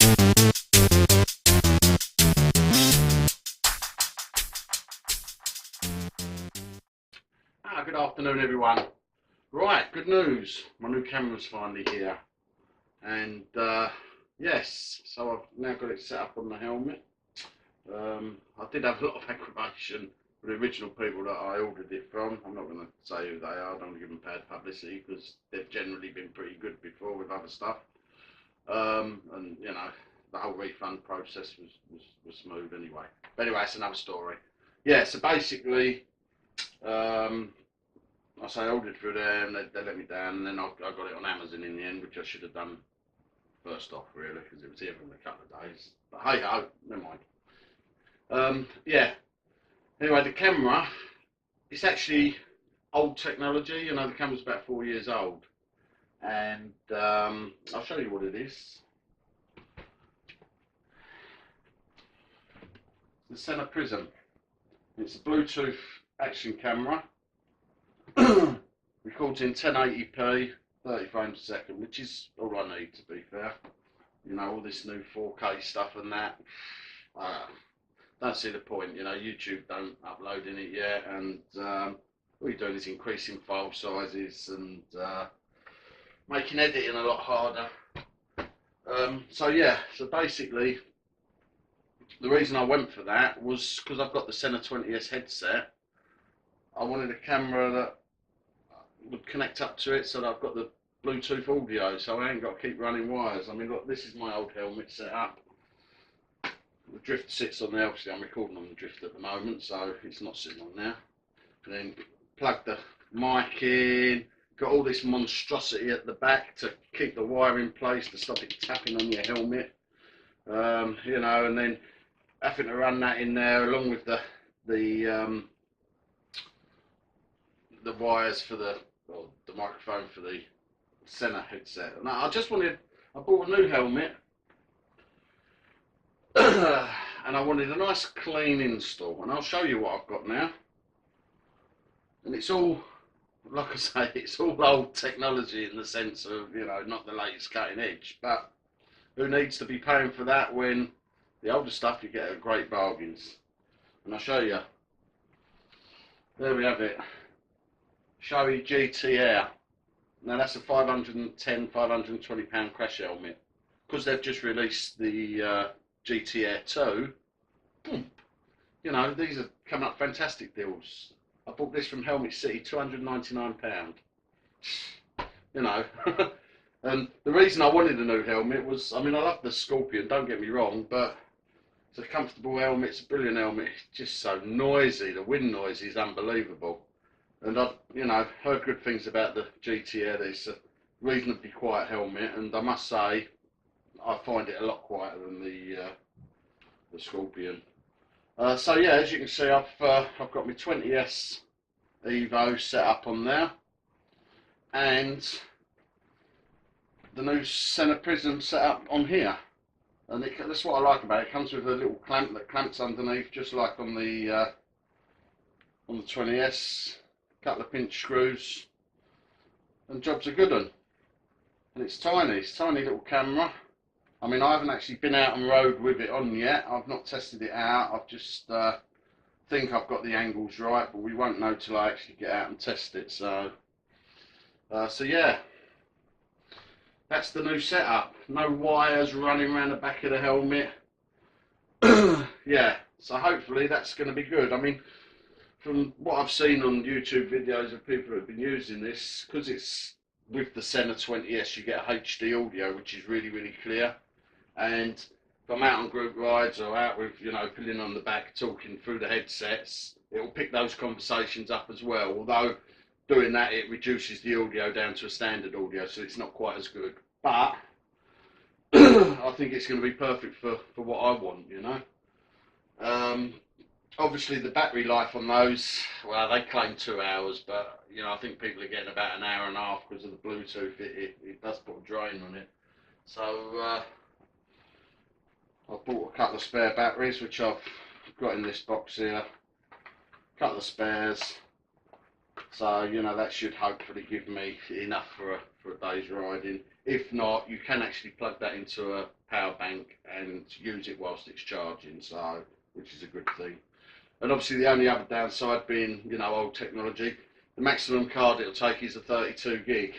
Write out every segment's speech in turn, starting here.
Good afternoon everyone. Right, good news. My new camera's finally here. And yes, so I've now got it set up on the helmet. I did have a lot of aggravation with the original people that I ordered it from. I'm not going to say who they are, I don't want to give them bad publicity because they've generally been pretty good before with other stuff. And you know, the whole refund process was smooth anyway. But anyway, it's another story. Yeah, so basically, I ordered through there and they let me down, and then I got it on Amazon in the end, which I should have done first off really, because it was here for a couple of days. But hey ho, never mind. Yeah. Anyway, the camera, it's actually old technology. You know, the camera's about 4 years old, and I'll show you what it is. The Sena Prism. It's a Bluetooth action camera. Records in 1080p, 30 frames a second, which is all I need, to be fair. You know, all this new 4K stuff and that, don't see the point. You know, YouTube don't uploading it yet, and all you're doing is increasing file sizes and making editing a lot harder. So yeah, so basically the reason I went for that was because I've got the Sena 20S headset. I wanted a camera that would connect up to it so that I've got the Bluetooth audio, so I ain't got to keep running wires. I mean, look, this is my old helmet set up. The drift sits on there. Obviously I'm recording on the drift at the moment, so it's not sitting on there. And then plug the mic in, got all this monstrosity at the back to keep the wire in place to stop it tapping on your helmet. You know, and then having to run that in there along with the wires for the microphone for the Sena headset. Now I bought a new helmet and I wanted a nice clean install, and I'll show you what I've got now. And it's all, like I say, it's all old technology in the sense of, you know, not the latest cutting edge, but who needs to be paying for that when the older stuff you get at great bargains. And I'll show you. There we have it. Shoei GT Air. Now that's a £520 crash helmet. Because they've just released the GT Air 2, you know, these have come up fantastic deals. I bought this from Helmet City, £299. You know, and the reason I wanted a new helmet was, I mean, I love the Scorpion, don't get me wrong, but it's a comfortable helmet, it's a brilliant helmet. It's just so noisy, the wind noise is unbelievable. And I've, you know, heard good things about the GT Air. It's a reasonably quiet helmet, and I must say, I find it a lot quieter than the Scorpion. So yeah, as you can see, I've got my 20S Evo set up on there, and the new Sena Prism set up on here. And that's what I like about it. It comes with a little clamp that clamps underneath, just like on the 20S. Couple of pinch screws, and job's a good one. And it's tiny little camera. I mean, I haven't actually been out on road with it on yet. I've not tested it out. I've just think I've got the angles right, but we won't know till I actually get out and test it. So yeah, that's the new setup. No wires running around the back of the helmet. Yeah, so hopefully that's going to be good. I mean, from what I've seen on YouTube videos of people who have been using this, because it's with the Sena 20S, you get a HD audio, which is really, really clear. And if I'm out on group rides or out with, you know, pulling on the back, talking through the headsets, it will pick those conversations up as well. Although doing that, it reduces the audio down to a standard audio, so it's not quite as good. But I think it's going to be perfect for what I want, you know. Obviously the battery life on those, well, they claim 2 hours, but you know, I think people are getting about an hour and a half because of the Bluetooth. It does put a drain on it. So I've bought a couple of spare batteries, which I've got in this box here. A couple of spares. So, you know, that should hopefully give me enough for a day's riding. If not, you can actually plug that into a power bank and use it whilst it's charging, so which is a good thing. And obviously the only other downside being, you know, old technology, the maximum card it'll take is a 32 gig.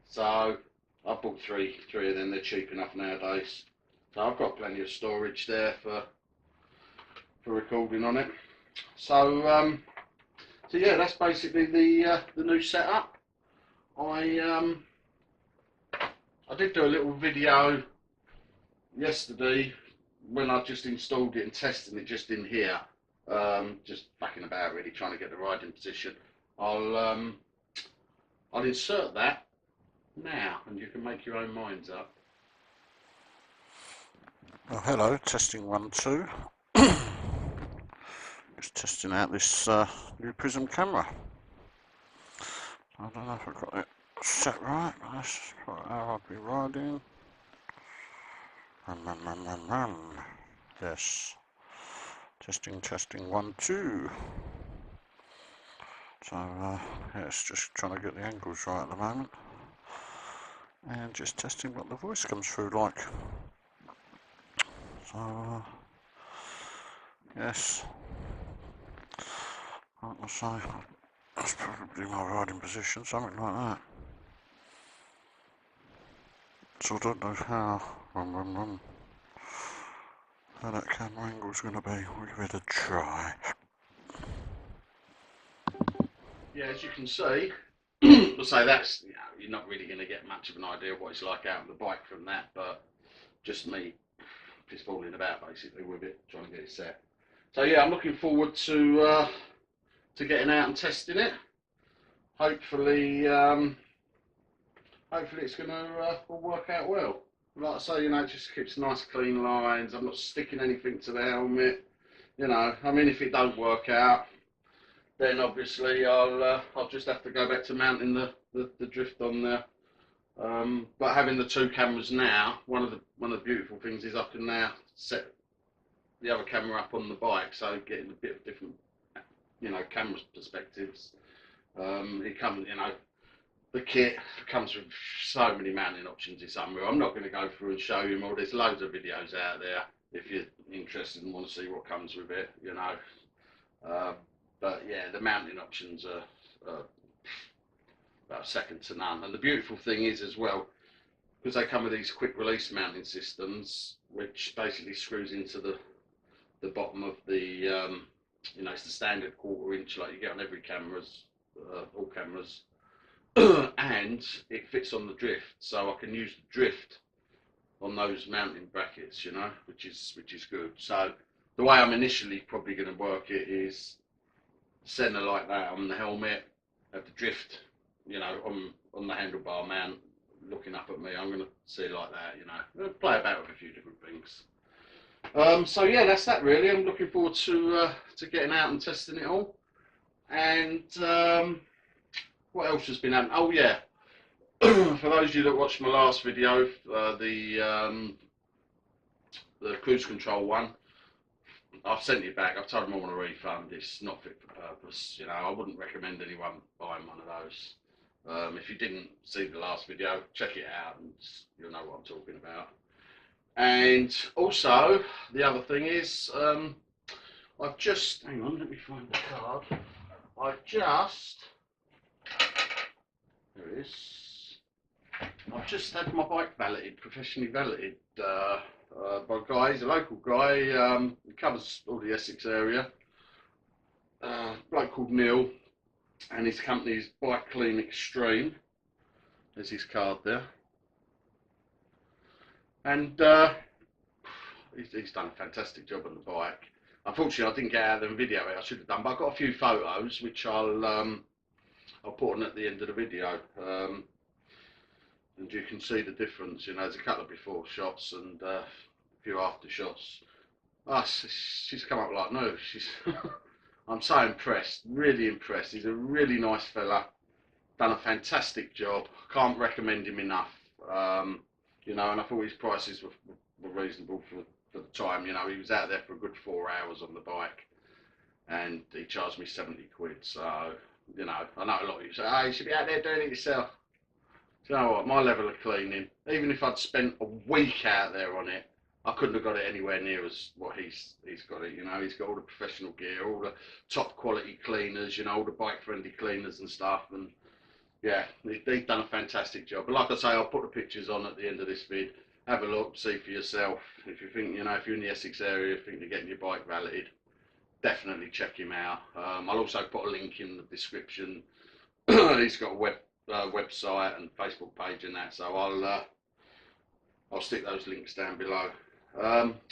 So I bought three of them, they're cheap enough nowadays. So I've got plenty of storage there for recording on it. So so yeah, that's basically the new setup. I did do a little video yesterday when I just installed it and testing it just in here, just fucking about really trying to get the riding position. I'll insert that now and you can make your own minds up. Well, hello, testing 1 2. Just testing out this new Prism camera. I don't know if I've got it set right. That's how I'll be riding. Yes. Testing 1 2. So yeah, it's just trying to get the angles right at the moment. And just testing what the voice comes through like. So yes. Like I say, that's probably my riding position, something like that. So I don't know how that camera angle's going to be. We'll give it a try. Yeah, as you can see, I'll say that's, you know, you're not really going to get much of an idea of what it's like out on the bike from that, but just me just falling about basically with it, trying to get it set. So yeah, I'm looking forward to getting out and testing it. Hopefully, hopefully it's going to all work out well. Like I say, you know, it just keeps nice clean lines. I'm not sticking anything to the helmet. You know, I mean, if it don't work out, then obviously I'll just have to go back to mounting the drift on there. But having the two cameras now, one of the beautiful things is I can now set the other camera up on the bike, so getting a bit of different, you know, camera perspectives. It comes, you know, the kit comes with so many mounting options. It's unreal. I'm not going to go through and show you more. There's loads of videos out there if you're interested and want to see what comes with it, you know. But yeah, the mounting options are about second to none. And the beautiful thing is as well, because they come with these quick release mounting systems, which basically screws into the bottom of the, you know, it's the standard 1/4 inch like you get on every cameras, all cameras, and it fits on the drift, so I can use the drift on those mounting brackets, you know, which is good. So the way I'm initially probably going to work it is Sena like that on the helmet, have the drift, you know, on the handlebar mount looking up at me. I'm going to see like that, you know, play about with a few different things. So yeah, that's that really. I'm looking forward to getting out and testing it all. And what else has been happening? Oh yeah, for those of you that watched my last video, the cruise control one, I've sent it back. I've told them I want a refund. It's not fit for purpose. You know, I wouldn't recommend anyone buying one of those. If you didn't see the last video, check it out and you'll know what I'm talking about. And also, the other thing is, I've just, hang on, let me find the card. There it is. I've just had my bike valeted, professionally valeted, by a guy. He's a local guy. He covers all the Essex area. A bloke called Neil, and his company is Bike Clean Xtreme. There's his card there. And he's done a fantastic job on the bike. Unfortunately, I didn't get out of the video it. I should have done, but I've got a few photos which I'll put on at the end of the video. And you can see the difference. You know, there's a couple of before shots and a few after shots. Oh, she's come up like no. She's. I'm so impressed. Really impressed. He's a really nice fella. Done a fantastic job. Can't recommend him enough. You know, and I thought his prices were reasonable for the time. You know, he was out there for a good 4 hours on the bike, and he charged me 70 quid. So, you know, I know a lot of you say, oh, you should be out there doing it yourself. you know what, my level of cleaning, even if I'd spent a week out there on it, I couldn't have got it anywhere near as what he's got it. You know, he's got all the professional gear, all the top quality cleaners, you know, all the bike friendly cleaners and stuff. And yeah, he's done a fantastic job. But like I say, I'll put the pictures on at the end of this vid. Have a look, see for yourself. If you think, you know, if you're in the Essex area, think you're getting your bike valeted, definitely check him out. I'll also put a link in the description. He's got a website and Facebook page and that, so I'll stick those links down below.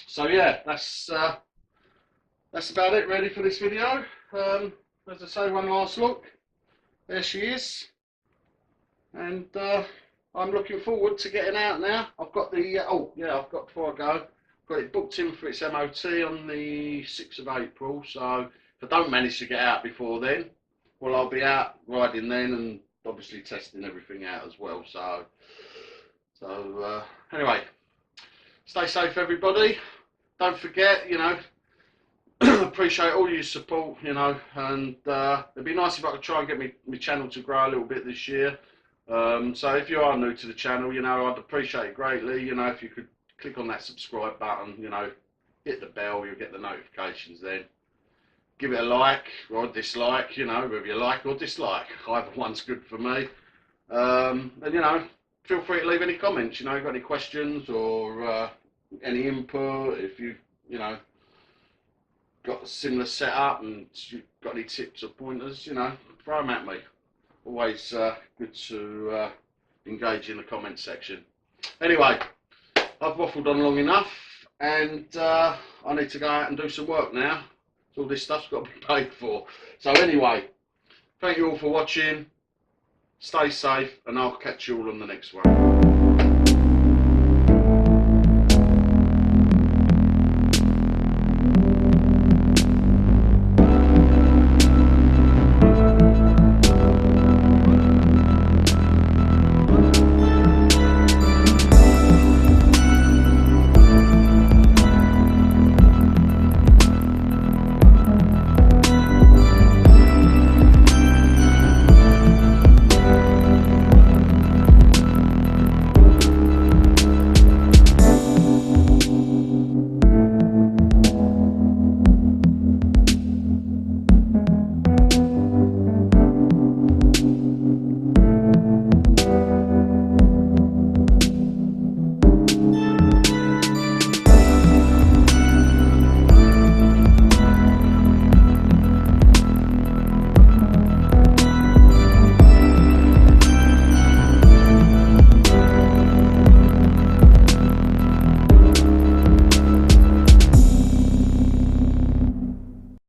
So yeah, that's about it really for this video. As I say, one last look. There she is, and I'm looking forward to getting out now. I've got the before I go, got it booked in for its MOT on the 6th of April. So if I don't manage to get out before then, well, I'll be out riding then and obviously testing everything out as well. So anyway, stay safe, everybody. Don't forget, you know, appreciate all your support, you know, and it'd be nice if I could try and get my channel to grow a little bit this year. So if you are new to the channel, you know, I'd appreciate it greatly, you know, if you could click on that subscribe button, you know, hit the bell, you'll get the notifications then. Give it a like or a dislike, you know, whether you like or dislike. Either one's good for me. And, you know, feel free to leave any comments, you know, got any questions or any input, if you know, got a similar setup and you've got any tips or pointers, you know, throw them at me. Always good to engage in the comment section. Anyway, I've waffled on long enough, and I need to go out and do some work now. So all this stuff's got to be paid for. So anyway, thank you all for watching. Stay safe, and I'll catch you all on the next one.